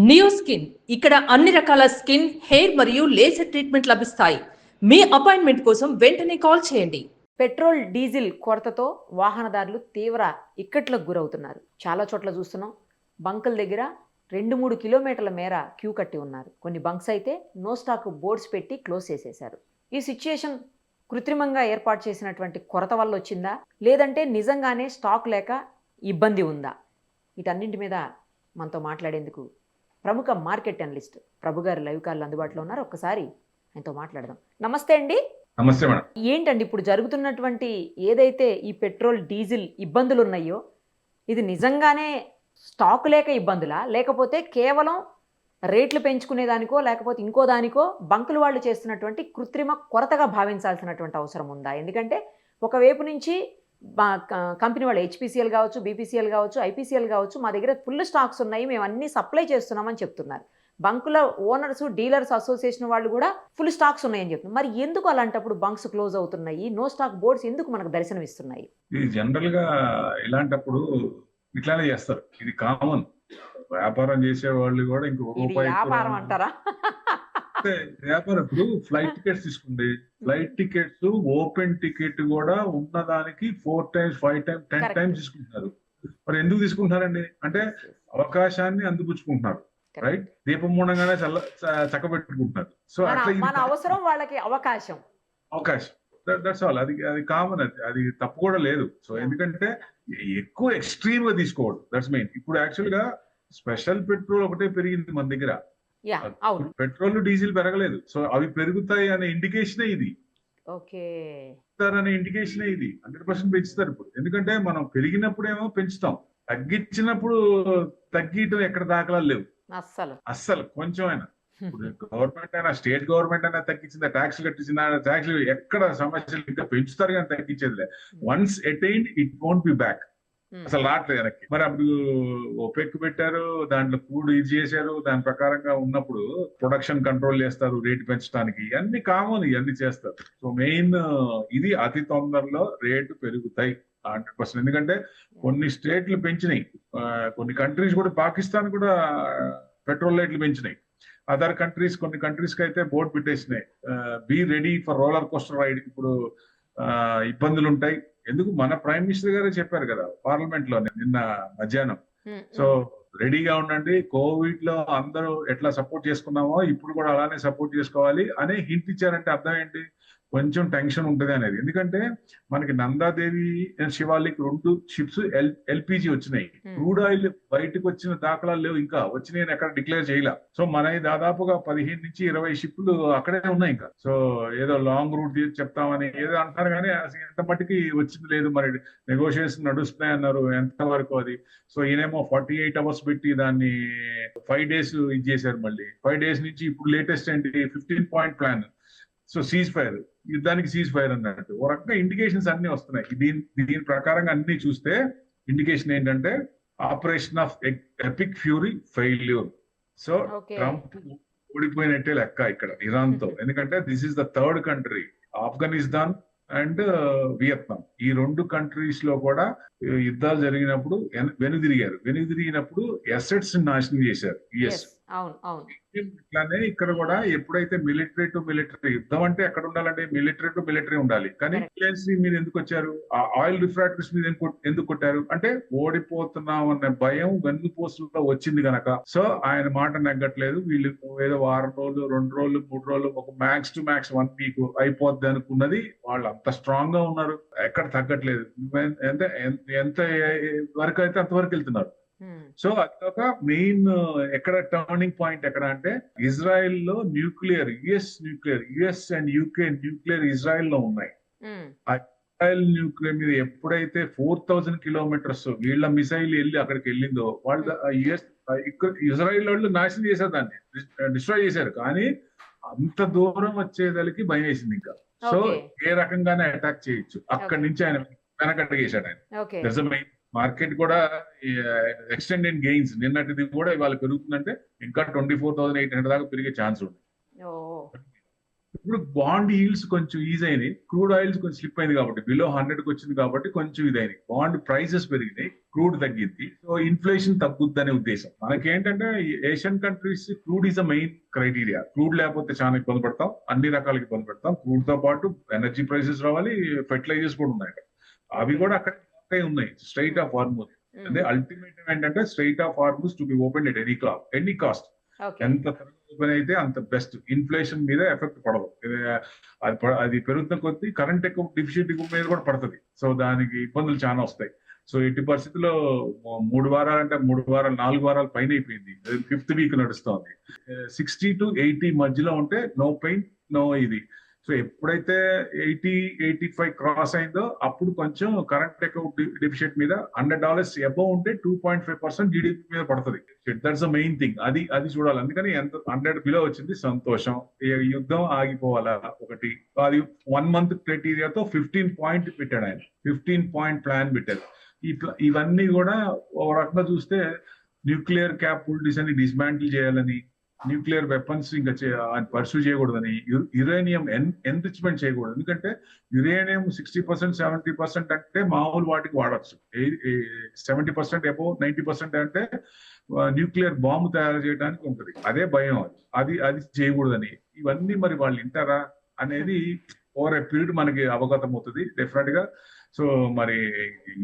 Neo skin ఇక్కడ అన్ని రకాల స్కిన్, హెయిర్ మరియు లేజర్ ట్రీట్మెంట్ లభిస్తాయి. మీ అపాయింట్మెంట్ కోసం వెంటనే కాల్ చేయండి. పెట్రోల్ డీజిల్ కొరతతో వాహనదారులు తీవ్ర ఇక్కట్లకు గురవుతున్నారు. చాలా చోట్ల చూస్తున్నాం, బంకుల దగ్గర 2-3 కిలోమీటర్ల మేర క్యూ కట్టి ఉన్నారు. కొన్ని బంక్స్ అయితే నో స్టాక్ బోర్డ్స్ పెట్టి క్లోజ్ చేసేశారు. ఈ సిచ్యుయేషన్ కృత్రిమంగా ఏర్పాటు చేసినటువంటి కొరత వల్ల వచ్చిందా, లేదంటే నిజంగానే స్టాక్ లేక ఇబ్బంది ఉందా? వీటన్నింటి మీద మనతో మాట్లాడేందుకు ప్రముఖ మార్కెట్ అనలిస్ట్ ప్రభు గారు లైవ్ కాల్ అందుబాటులో ఉన్నారు. ఒక్కసారి ఆయనతో మాట్లాడదాం. నమస్తే అండి. నమస్తే మేడం. ఏంటండి ఇప్పుడు జరుగుతున్నటువంటి ఏదైతే ఈ పెట్రోల్ డీజిల్ ఇబ్బందులు ఉన్నాయో, ఇది నిజంగానే స్టాక్ లేక ఇబ్బందులా, లేకపోతే కేవలం రేట్లు పెంచుకునేదానికో లేకపోతే ఇంకో దానికో బంకులు వాళ్ళు చేస్తున్నటువంటి కృత్రిమ కొరతగా భావించాల్సినటువంటి అవసరం ఉందా? ఎందుకంటే ఒకవైపు నుంచి కంపెనీ వాళ్ళు హెచ్పిసిఎల్ కావచ్చు, బీపీసీఎల్ కావచ్చు, ఐపీసీఎల్ కావచ్చు, మా దగ్గర ఫుల్ స్టాక్స్ ఉన్నాయి, మేము అన్నీ సప్లై చేస్తున్నామని చెప్తున్నారు. బంకుల ఓనర్స్, డీలర్స్ అసోసియేషన్ వాళ్ళు కూడా ఫుల్ స్టాక్స్ ఉన్నాయని చెప్తున్నారు. మరి ఎందుకు అలాంటప్పుడు బంక్స్ క్లోజ్ అవుతున్నాయి? నో స్టాక్ బోర్డ్స్ ఎందుకు మనకు దర్శనం ఇస్తున్నాయి? ఇది జనరల్ గా ఇలాంటప్పుడు ఇట్లానే చేస్తారు. ఇది కామన్. వ్యాపారం చేసే వాళ్ళు కూడా ఇంకొక రూపాయి వ్యాపారం అంటారా? వ్యాపారం. ఇప్పుడు ఫ్లైట్ టికెట్స్ తీసుకోండి. ఫ్లైట్ టికెట్స్ ఓపెన్ టికెట్ కూడా ఉన్నదానికి 4 times, 5 times, 10 times తీసుకుంటున్నారు. మరి ఎందుకు తీసుకుంటున్నారండి అంటే అవకాశాన్ని అందిపుచ్చుకుంటున్నారు. రైట్, దీపం మూడంగానే చక్కబెట్టుకుంటున్నారు. సో అట్లా మన అవసరం వాళ్ళకి అవకాశం. That's all. అది కామన్. అది తప్పు కూడా లేదు. సో ఎందుకంటే ఎక్కువ ఎక్స్ట్రీమ్ గా తీసుకోవడం, దట్స్ మెయిన్. ఇప్పుడు యాక్చువల్ గా స్పెషల్ పెట్రోల్ ఒకటే పెరిగింది మన దగ్గర. పెట్రోల్ డీజిల్ పెరగలేదు. సో అవి పెరుగుతాయి అనే ఇండికేషనే ఇది. అనే ఇండికేషనే ఇది. 100% పెంచుతారు ఇప్పుడు. ఎందుకంటే మనం పెరిగినప్పుడు ఏమో పెంచుతాం, తగ్గించినప్పుడు తగ్గియటం ఎక్కడ దాఖలాలు లేవు అస్సలు కొంచెం అయినా. ఇప్పుడు గవర్నమెంట్ అయినా, స్టేట్ గవర్నమెంట్ అయినా తగ్గించిందా, ట్యాక్స్ కట్టించిందా, ట్యాక్స్ ఎక్కడ సమస్యలు ఇంకా పెంచుతారు కానీ తగ్గించేదిలే. Once attained it won't be back. అసలు రావట్లేదు వెనక్కి. మరి అప్పుడు ఓపెక్ పెట్టారు, దాంట్లో క్రూడ్ ఇది చేశారు, దాని ప్రకారంగా ఉన్నప్పుడు ప్రొడక్షన్ కంట్రోల్ చేస్తారు, రేటు పెంచడానికి. ఇవన్నీ కామన్, ఇవన్నీ చేస్తారు. సో మెయిన్ ఇది అతి తొందరలో రేటు పెరుగుతాయి 100%. ఎందుకంటే కొన్ని స్టేట్లు పెంచినాయి, కొన్ని కంట్రీస్ కూడా, పాకిస్తాన్ కూడా పెట్రోల్ రేట్లు పెంచినాయి. అదర్ కంట్రీస్, కొన్ని కంట్రీస్ కి అయితే బోర్డు పెట్టేసినాయి, be ready for roller coaster ride. ఇప్పుడు ఇబ్బందులు ఉంటాయి. ఎందుకు, మన ప్రైమ్ మినిస్టర్ గారే చెప్పారు కదా పార్లమెంట్ లో నిన్న మధ్యాహ్నం. సో రెడీగా ఉండండి, కోవిడ్ లో అందరూ ఎట్లా సపోర్ట్ చేసుకున్నామో ఇప్పుడు కూడా అలానే సపోర్ట్ చేసుకోవాలి అని హింట్ ఇచ్చారంటే అర్థం ఏంటి? కొంచెం టెన్షన్ ఉంటుంది అనేది. ఎందుకంటే మనకి Nanda Devi and Shivalik 2 ships LPG వచ్చినాయి. క్రూడ్ ఆయిల్ బయటకు వచ్చిన దాఖలాలు లేవు, ఇంకా వచ్చినాయి ఎక్కడ డిక్లేర్ చేయలే. సో మన దాదాపుగా 15 నుంచి 20 షిప్లు అక్కడే ఉన్నాయి ఇంకా. సో ఏదో లాంగ్ రూట్ చెప్తామని ఏదో అంటారు కానీ ఎంత మట్టికి వచ్చింది లేదు. మరి నెగోషియేషన్ నడుస్తున్నాయి అన్నారు, ఎంత వరకు అది. సో ఈయనేమో 48 hours పెట్టి దాన్ని 5 days ఇది చేశారు. మళ్ళీ 5 days నుంచి ఇప్పుడు లేటెస్ట్ ఏంటి, 15-point plan. So cease fire, యుద్ధానికి సీజ్ ఫైర్ అన్నట్టు ఒక రకంగా ఇండికేషన్స్ అన్ని వస్తున్నాయి. దీని ప్రకారంగా అన్ని చూస్తే ఇండికేషన్ ఏంటంటే operation of epic fury failure. So Trump ఓడిపోయినట్టే లెక్క ఇక్కడ ఇరాన్ తో. ఎందుకంటే this is the third country, Afghanistan and Vietnam. ఈ 2 కంట్రీస్ లో కూడా యుద్ధాలు జరిగినప్పుడు వెనుదిరిగినప్పుడు అసెట్స్ నాశనం చేశారు యుఎస్. ఇట్లానే ఇక్కడ కూడా ఎప్పుడైతే మిలిటరీ టు మిలిటరీ యుద్ధం అంటే ఎక్కడ ఉండాలంటే మిలిటరీ టు మిలిటరీ ఉండాలి. కానీ మీరు ఎందుకు వచ్చారు, ఆయిల్ రిఫ్రాక్టరీస్ మీద ఎందుకు కొట్టారు అంటే ఓడిపోతున్నాం అనే భయం వెన్నుపోసులో వచ్చింది కనుక. సో ఆయన మాట నెగ్గట్లేదు. వీళ్ళు ఏదో 1 రోజులు, 2 రోజులు, 3 రోజులు, ఒక మ్యాక్స్ టు మ్యాక్స్ 1 week అయిపోద్ది అనుకున్నది. వాళ్ళు అంత స్ట్రాంగ్ గా ఉన్నారు, ఎక్కడ తగ్గట్లేదు. ఎంత వరకు అయితే అంతవరకు వెళ్తున్నారు. సో అదొక మెయిన్ ఎక్కడ టర్నింగ్ పాయింట్ ఎక్కడ అంటే ఇజ్రాయెల్ లో US and UK nuclear Israel లో ఉన్నాయి. ఆ ఇజ్రాయెల్ న్యూక్లియర్ మీద ఎప్పుడైతే 4000 kilometers వీళ్ళ మిసైల్ వెళ్ళి అక్కడికి వెళ్ళిందో, వాళ్ళు ఇజ్రాయెల్ వాళ్ళు నాశనం చేశారు, దాన్ని డిస్ట్రాయ్ చేశారు. కానీ అంత దూరం వచ్చేదానికి భయం వేసింది ఇంకా. సో ఏ రకంగానే అటాక్ చేయొచ్చు. అక్కడి నుంచి ఆయన వెనకట్టగేశాడు ఆయన. మార్కెట్ కూడా ఎక్స్టెండెడ్ గెయిన్స్ నిన్నటిది కూడా ఇవాళ పెరుగుతుందంటే ఇంకా 24,800 దాకా పెరిగే ఛాన్స్ ఉంది. ఇప్పుడు బాండ్ ఈల్డ్స్ కొంచెం ఈజీ అయినాయి, క్రూడ్ ఆయిల్స్ కొంచెం స్లిప్ అయింది కాబట్టి బిలో 100కి వచ్చింది కాబట్టి కొంచెం ఇదైనాయి. బాండ్ ప్రైసెస్ పెరిగినాయి, క్రూడ్ తగ్గింది. సో ఇన్ఫ్లేషన్ తగ్గుద్దనే ఉద్దేశం. మనకేంటంటే Asian countries crude is a main criteria. Crude లేకపోతే చాలా ఇబ్బంది పడతాం, అన్ని రకాలకి ఇబ్బంది పడతాం. క్రూడ్ తో పాటు ఎనర్జీ ప్రైసెస్ రావాలి, ఫెర్టిలైజర్స్ కూడా ఉన్నాయి. అవి కూడా అక్కడ ఉన్నాయి. స్ట్రైట్ ఆఫ్ హార్మూజ్ అంటే అల్టిమేట్ ఏంటంటే straight of Hormuz to be open at any cost. ఎంత త్వరగా ఓపెన్ అయితే అంత బెస్ట్. ఇన్ఫ్లేషన్ మీద ఎఫెక్ట్ పడదు. అది పెరుగుతున్న కొద్దీ కరెంట్ ఎక్కువ డెఫిషియట్ మీద కూడా పడుతుంది. సో దానికి ఇబ్బందులు చాలా వస్తాయి. సో ఎట్టి పరిస్థితుల్లో 3 వారాలు అంటే 3 వారాలు 4 వారాలు పైన అయిపోయింది. 5th వీక్ నడుస్తోంది. 60 to 80 మధ్యలో ఉంటే నో పెయిన్ నో ఇది. సో ఎప్పుడైతే 80-85 క్రాస్ అయిందో అప్పుడు కొంచెం కరెంట్ అకౌంట్ డెఫిషియట్ మీద $100 అబౌవ్ ఉంటే 2.5% జీడిపి మీద పడుతుంది. That's the main thing. అది చూడాలి. అందుకని ఎంత 100 బిలో వచ్చింది సంతోషం. యుద్ధం ఆగిపోవాలా ఒకటి. అది 1 month క్రైటీరియాతో 15 పాయింట్ పెట్టాడు ఆయన. 15 పాయింట్ ప్లాన్ పెట్టారు. ఇవన్నీ కూడా ఒక రకంగా చూస్తే న్యూక్లియర్ క్యాపబిలిటీస్ అని డిస్మాంటిల్ చేయాలని, న్యూక్లియర్ వెపన్స్ ఇంకా పర్సూ చేయకూడదని, యురేనియం ఎన్రిచ్మెంట్ చేయకూడదు. ఎందుకంటే యురేనియం 60%, 70% అంటే మామూలు వాటికి వాడచ్చు. 70% అబౌవ్ 90% అంటే న్యూక్లియర్ బాంబు తయారు చేయడానికి ఉంటుంది. అదే భయం. అది చేయకూడదని. ఇవన్నీ మరి వాళ్ళు వింటారా అనేది ఓవర్ ఏ పీరియడ్ మనకి అవగతం అవుతుంది డెఫినెట్ గా. సో మరి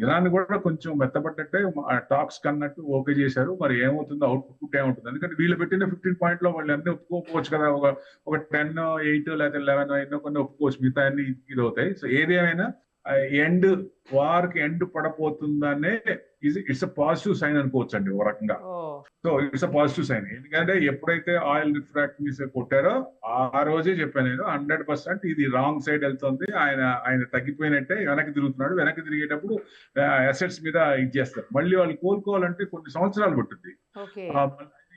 ఇరాన్ కూడా కొంచెం మెత్తపడ్డట్టే టాక్స్ కన్నట్టు ఓకే చేశారు. మరి ఏమవుతుందో అవుట్పుట్ ఏమవుతుంది. ఎందుకంటే వీళ్ళు పెట్టిన 15 పాయింట్ లో వాళ్ళు అన్ని ఒప్పుకోవచ్చు కదా. ఒక 10, 8 లేదా 11 అయినా కొన్ని ఒప్పుకోవచ్చు. మిగతా అన్ని ఇది అవుతాయి. సో ఏదేమైనా ఎండ్ వార్ కి ఎండ్ పడపోతుందనే ఇట్స్ అ పాజిటివ్ సైన్ అనుకోవచ్చు అండి ఒక రకంగా. So it's a positive sign. ఎందుకంటే ఎప్పుడైతే ఆయిల్ రిఫ్రాక్టరీస్ కొట్టారో ఆ రోజే చెప్పాను నేను 100% ఇది రాంగ్ సైడ్ వెళ్తుంది. ఆయన తగ్గిపోయినట్టే వెనక్కి తిరుగుతున్నాడు. వెనక్కి తిరిగేటప్పుడు అసెట్స్ మీద ఇది చేస్తారు. మళ్ళీ వాళ్ళు కోలుకోవాలంటే కొన్ని సంవత్సరాలు పట్టుద్ది.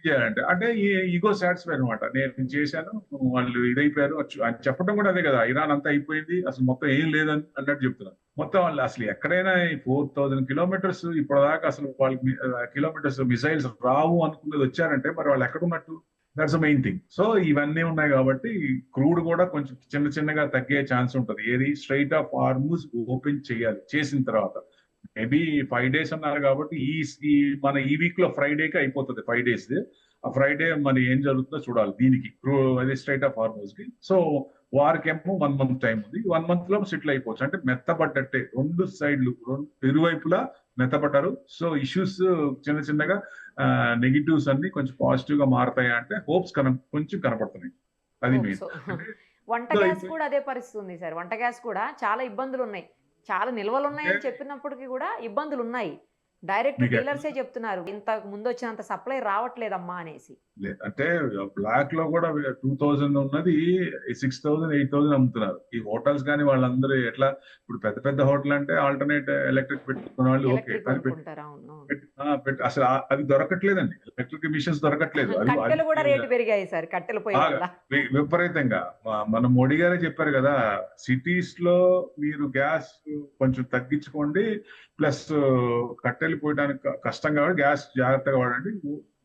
చేయాలంటే అంటే ఈగో సాటిస్ఫై అనమాట. నేను చేశాను, వాళ్ళు ఇదైపోయారు అని చెప్పడం కూడా అదే కదా. ఇరాన్ అంతా అయిపోయింది, అసలు మొత్తం ఏం లేదని అన్నట్టు చెప్తున్నారు. మొత్తం వాళ్ళు అసలు ఎక్కడైనా 4000 కిలోమీటర్స్ ఇప్పటిదాకా అసలు వాళ్ళకి కిలోమీటర్స్ మిసైల్స్ రావు అనుకున్నది వచ్చారంటే మరి వాళ్ళు ఎక్కడున్నట్టు. That's the main thing. So ఇవన్నీ ఉన్నాయి కాబట్టి క్రూడ్ కూడా కొంచెం చిన్నగా తగ్గే ఛాన్స్ ఉంటుంది. ఏది స్ట్రైట్ ఆఫ్ హార్మూజ్ ఓపెన్ చేయాలి. చేసిన తర్వాత మేబీ 5 days అన్నారు కాబట్టి మన ఈ వీక్ లో ఫ్రైడేకి అయిపోతుంది 5 days. ఆ ఫ్రైడే మరి ఏం జరుగుతుందో చూడాలి దీనికి అది స్ట్రైట్ ఆఫ్ హార్మూజ్ కి. సో వారికేమో 1 month టైం ఉంది. 1 month లో సెటిల్ అయిపోవచ్చు. అంటే మెత్తబడ్డట్టే 2 సైడ్లు ఇరువైపులా మెత్తబడ్డారు. సో ఇష్యూస్ చిన్నగా నెగిటివ్స్ అన్ని కొంచెం పాజిటివ్ గా మారుతాయి అంటే హోప్స్ కొంచెం కనపడుతున్నాయి. అది మెయిన్. వంట గ్యాస్ కూడా అదే పరిస్థితి ఉంది సార్. వంట గ్యాస్ కూడా చాలా ఇబ్బందులు ఉన్నాయి. చాలా నిల్వలు ఉన్నాయని చెప్పినప్పటికీ కూడా ఇబ్బందులు ఉన్నాయి. డైరెక్ట్ డీలర్సే చెప్తున్నారు ఇంతకు ముందు వచ్చినంత సప్లై రావట్లేదమ్మా అనేసి. అంటే బ్లాక్ లో కూడా 2000 ఉన్నది 6000, 8000 అమ్ముతున్నారు. ఈ హోటల్స్ కానీ వాళ్ళందరూ ఎట్లా ఇప్పుడు పెద్ద హోటల్ అంటే ఆల్టర్నేట్ ఎలక్ట్రిక్ పెట్టుకున్న వాళ్ళు ఓకే, అసలు అది దొరకట్లేదండి. ఎలక్ట్రిక్ మిషన్స్ దొరకట్లేదు. కట్టెలు కూడా రేటు పెరిగాయి సార్. కట్టెలు విపరీతంగా. మన మోడీ గారే చెప్పారు కదా, సిటీస్ లో మీరు గ్యాస్ కొంచెం తగ్గించుకోండి, ప్లస్ కట్టెలు పోయడానికి కష్టం కాబట్టి గ్యాస్ జాగ్రత్తగా వాడండి.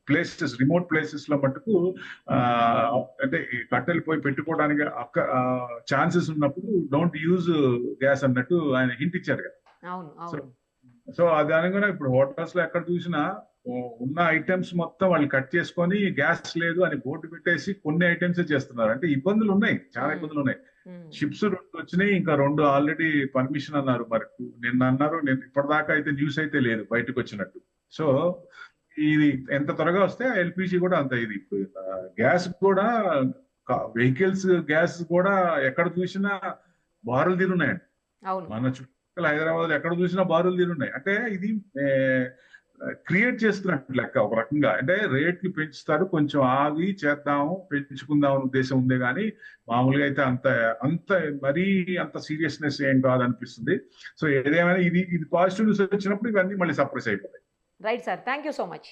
ప్లేసెస్ రిమోట్ ప్లేసెస్ లో మటుకు అంటే కట్టెలు పోయి పెట్టుకోవడానికి ఛాన్సెస్ ఉన్నప్పుడు డోంట్ యూజ్ గ్యాస్ అన్నట్టు ఆయన హింట్ ఇచ్చారు కదా. సో అది అనగానే ఇప్పుడు హోటల్స్ లో ఎక్కడ చూసినా ఉన్న ఐటమ్స్ మొత్తం వాళ్ళు కట్ చేసుకొని గ్యాస్ లేదు అని బోర్డు పెట్టేసి కొన్ని ఐటమ్స్ చేస్తున్నారు. అంటే ఇబ్బందులు ఉన్నాయి, చాలా ఇబ్బందులు ఉన్నాయి. షిప్స్ 2 వచ్చినాయి, ఇంకా 2 ఆల్రెడీ పర్మిషన్ అన్నారు. మరి నిన్న అన్నారు, నేను ఇప్పటిదాకా అయితే న్యూస్ అయితే లేదు బయటకు వచ్చినట్టు. సో ఇది ఎంత త్వరగా వస్తే ఎల్పిజి కూడా అంత ఇది. గ్యాస్ కూడా వెహికల్స్ గ్యాస్ కూడా ఎక్కడ చూసినా బారులు తీరున్నాయండి. మన చుట్టుపక్కల హైదరాబాద్ ఎక్కడ చూసినా బారులు తీరున్నాయి. అంటే ఇది క్రియేట్ చేస్తున్నట్టు లెక్క ఒక రకంగా. అంటే రేట్లు పెంచుతారు, కొంచెం ఆగి చేద్దాము పెంచుకుందాం అనే ఉద్దేశం ఉంది కానీ మామూలుగా అయితే అంత మరీ అంత సీరియస్నెస్ ఏం కాదనిపిస్తుంది. సో ఏదేమైనా ఇది పాజిటివ్ న్యూస్ వచ్చినప్పుడు ఇవన్నీ మళ్ళీ సప్రెస్ అయిపోతాయి. Right sir, thank you so much.